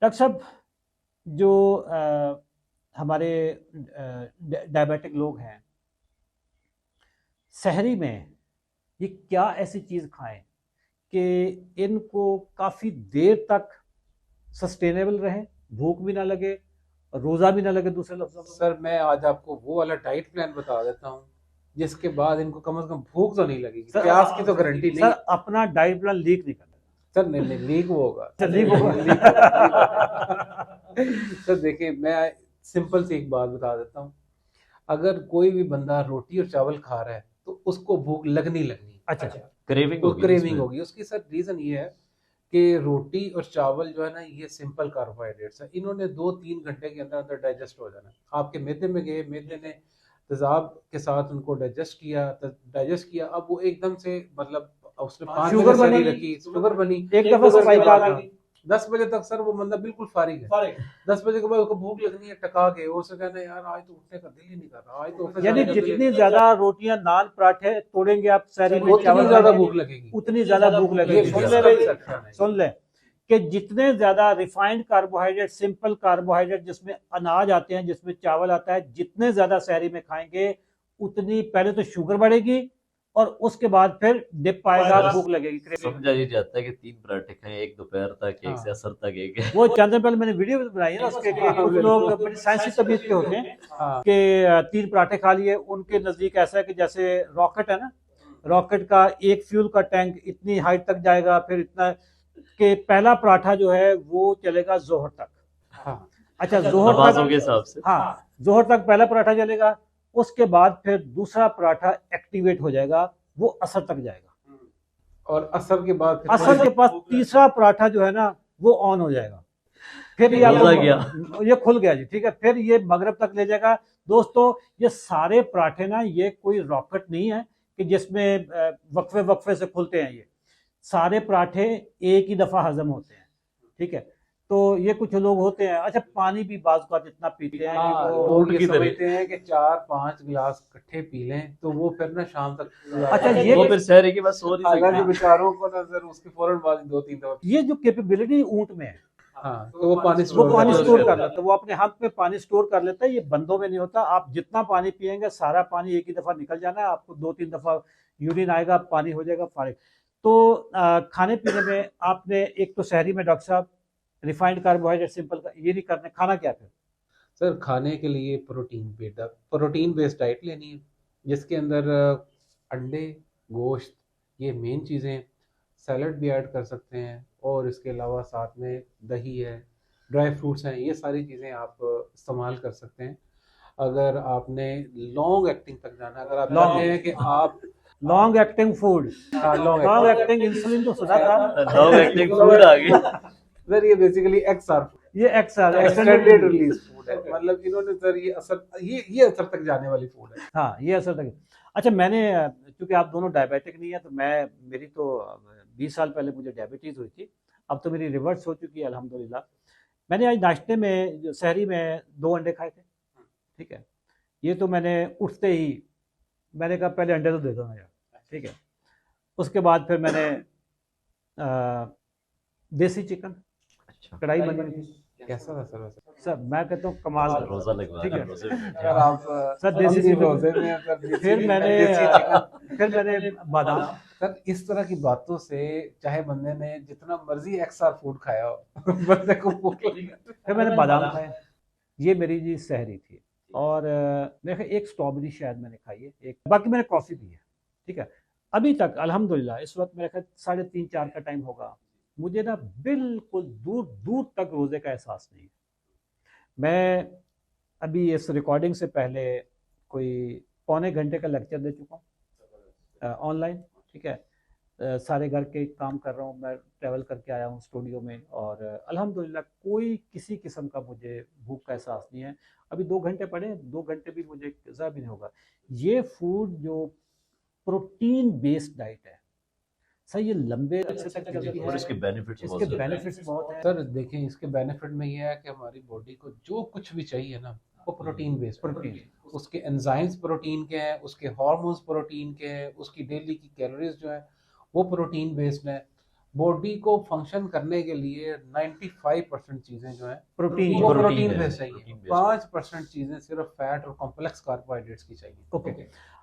Doctor साहब, जो हमारे डायबिटिक लोग हैं, सहरी में ये क्या ऐसी चीज़ खाएं कि इनको काफ़ी देर तक सस्टेनेबल रहे, भूख भी ना लगे, रोज़ा भी ना लगे, दूसरे लफ्ज़ों में? सर मैं आज आपको वो वाला डाइट प्लान बता देता हूँ जिसके बाद इनको कम से कम भूख तो नहीं लगेगी, सर, प्यास की तो गारंटी नहीं। सर अपना डाइट प्लान लीक नहीं करना। सर नहीं नहीं, लीक वो होगा। अच्छा, लीक होगा। लीक होगा, लीक होगा। सर देखिए, मैं सिंपल सी एक बात बता देता हूँ। अगर कोई भी बंदा रोटी और चावल खा रहा है तो उसको भूख लगनी लगनी। अच्छा, क्रेविंग तो होगी क्रेविंग उसमें। होगी उसकी। सर रीजन ये है कि रोटी और चावल जो है ना, ये सिंपल कार्बोहाइड्रेट्स है, इन्होंने 2-3 घंटे के अंदर अंदर डाइजेस्ट हो जाना। आपके मैदे में गए, मैदे ने तेजाब के साथ उनको डाइजेस्ट किया। अब वो एकदम से मतलब उसने 5 शुगर बजे बनी, सैलरी रखी, शुगर बनी, एक दफ़ा शुगर स्पाइक के आ बाद गई। 10 बजे तक सर वो बंदा बिल्कुल फारिग है। 10 बजे के बाद उसको भूख लगनी है टका के, वो उसे कहना है यार आज तो उठने का दिल ही नहीं कर रहा, आज तो ऑफिस यानी जाने का दिल ही जितनी नहीं कर ज्यादा रोटियां, नान, पराठे तोड़ेंगे आप सहरी रहा। में, उतनी चावल ज्यादा खाएंगे, भूख लगेगी। उतनी ज्यादा भूख ये लगेगी। सुन ले इसका भाई, perception है। सुन ले कि जितने ज्यादा रिफाइंड कार्बोहाइड्रेट, सिंपल कार्बोहाइड्रेट जिसमें अनाज आते हैं, जिसमें चावल आता है, जितने ज्यादा सहरी में खाएंगे उतनी पहले तो शुगर बढ़ेगी और उसके बाद फिर डिप आएगा, भूख लगेगी। समझा ही जाता है कि 3 पराठे खाएं, एक दोपहर तक, एक से हाँ असर तक, एक वो चंद दिन पहले मैंने वीडियो भी बनाई है ना उसके, कि हाँ कुछ लोग बिल्कुल। बड़ी साइंसी तबीयत के होते हैं हाँ कि 3 पराठे खा लिए। उनके नजदीक ऐसा है कि जैसे रॉकेट है ना, रॉकेट का एक फ्यूल का टैंक इतनी हाइट तक जाएगा, फिर इतना कि पहला पराठा जो है वो चलेगा जोहर तक। हाँ अच्छा, जोहर नमाजों तक, के हिसाब से। हाँ, जोहर तक पहला पराठा चलेगा, उसके बाद फिर दूसरा पराठा एक्टिवेट हो जाएगा, वो असर तक जाएगा। और असर के बाद फिर असर के पास तीसरा पराठा जो है ना वो ऑन हो जाएगा। फिर ये रोजा आपको, गया। ये खुल गया जी, ठीक है, फिर ये मगरब तक ले जाएगा। दोस्तों, ये सारे पराठे ना, ये कोई रॉकेट नहीं है कि जिसमें वक्फे वक्फे से खुलते हैं। ये सारे पराठे एक ही दफा हजम होते हैं, ठीक है। तो ये कुछ लोग होते हैं, अच्छा, पानी भी बाज़ औक़ात इतना पीते हैं कि हाँ, वो, लोग ये की तरह। समझते हैं कि 4-5 गिलास इकट्ठे पी लें तो वो फिर ना शाम तक अच्छा, ये वो फिर सहरी के बाद सो नहीं हालांकि सकते। बेचारों को ना सर उसके फौरन बाद 2-3 दफा। ये जो कैपेबिलिटी ऊंट में है, हाँ तो वो पानी वो स्टोर पानी कर स्टोर लेता कर है। लेता है, वो अपने हाथ में पानी स्टोर कर लेता है। ये बंदों में नहीं होता। आप जितना पानी पिएंगे सारा पानी एक ही दफा निकल जाना है, आपको 2-3 दफा यूरिन आएगा, पानी हो जाएगा फारिग। तो खाने पीने में आपने एक तो सहरी में डॉक्टर साहब रिफाइंड कार्बोहाइड्रेट, सिंपल का ये नहीं करना, खाना क्या फिर? सर खाने के लिए प्रोटीन बेस्ड डाइट लेनी है जिसके अंदर अंडे, गोश्त, ये मेन चीज़ें। सैलड भी ऐड कर सकते हैं और इसके अलावा साथ में दही है, ड्राई फ्रूट्स हैं, ये सारी चीज़ें आप इस्तेमाल कर सकते हैं। अगर आपने लॉन्ग एक्टिंग तक जाना है, अगर आप चाहते हैं कि आप long acting food, long long acting insulin तो सुना था। लॉन्ग एक्टिंग फूड आ गई। सर ये बेसिकली एक्सआर ये एक्सर एक्सटेंडेड रिलीज फूड है, मतलब इन्होंने सर ये असर तक जाने वाली फूड है। हाँ, ये असर तक। अच्छा, मैंने चूंकि आप दोनों डायबिटिक नहीं है, तो मैं, मेरी तो 20 साल पहले मुझे डायबिटीज़ हुई थी। अब तो मेरी रिवर्स हो चुकी है अल्हम्दुलिल्लाह। मैंने आज नाश्ते में, जो सहरी में, 2 अंडे खाए थे, ठीक है। ये तो मैंने उठते ही मैंने कहा पहले अंडे तो दे दो ना यार, ठीक है। उसके बाद फिर मैंने देसी चिकन, अच्छा, कढ़ाई बनी हुई थी। कैसा था सर वैसे? सर मैं कहता हूँ कमाल था। रोजा लगवा ठीक रहे है। हैं, रोजे में सर आप सर देसी अंधी चिकन, रोजे में हैं, सर देसी फिर मैंने देसी चिकन। फिर मैंने बादाम, सर इस तरह की बातों से चाहे बंदे ने जितना मर्जी एक्सआर फूड खाया हो बंदे को भूख लगी। फिर मैंने बादाम खाए। ये मेरी जी सहरी थी। और मेरे ख्याल एक स्ट्रॉबेरी शायद मैंने खाई है, एक, बाकी मैंने कॉफ़ी पी है, ठीक है। अभी तक अल्हम्दुलिल्लाह इस वक्त मेरे ख्याल 3:30-4 का टाइम होगा, मुझे ना बिल्कुल दूर दूर तक रोज़े का एहसास नहीं है। मैं अभी इस रिकॉर्डिंग से पहले कोई पौने घंटे का लेक्चर दे चुका हूँ ऑनलाइन, ठीक है। सारे घर के काम कर रहा हूँ, मैं ट्रैवल करके आया हूँ स्टूडियो में, और अल्हम्दुलिल्लाह कोई किसी किस्म का मुझे भूख का एहसास नहीं है। अभी 2 घंटे पड़े, 2 घंटे भी मुझे ज़्यादा भी नहीं होगा। ये फूड जो प्रोटीन बेस्ड डाइट है सर, ये लंबे अरसे तक चलती है, और इसके बेनिफिट्स बहुत इसके ज्यादा हैं। बेनिफिट्स बहुत हैं। सर देखें, इसके बेनिफिट में ये है कि हमारी बॉडी को जो कुछ भी चाहिए ना वो प्रोटीन बेस्ड प्रोटीन, उसके एंजाइम्स प्रोटीन के हैं, उसके हार्मोन्स प्रोटीन के हैं, उसकी डेली की कैलोरीज जो है वो प्रोटीन बेस्ड है। बॉडी को फंक्शन करने के लिए 95% चीजें जो है प्रोटीन वो प्रोटीन प्रोटीन है, बेस्ड प्रोटीन चाहिए, based। 5% चीजें सिर्फ फैट और कॉम्प्लेक्स कार्बोहाइड्रेट्स की चाहिए। ओके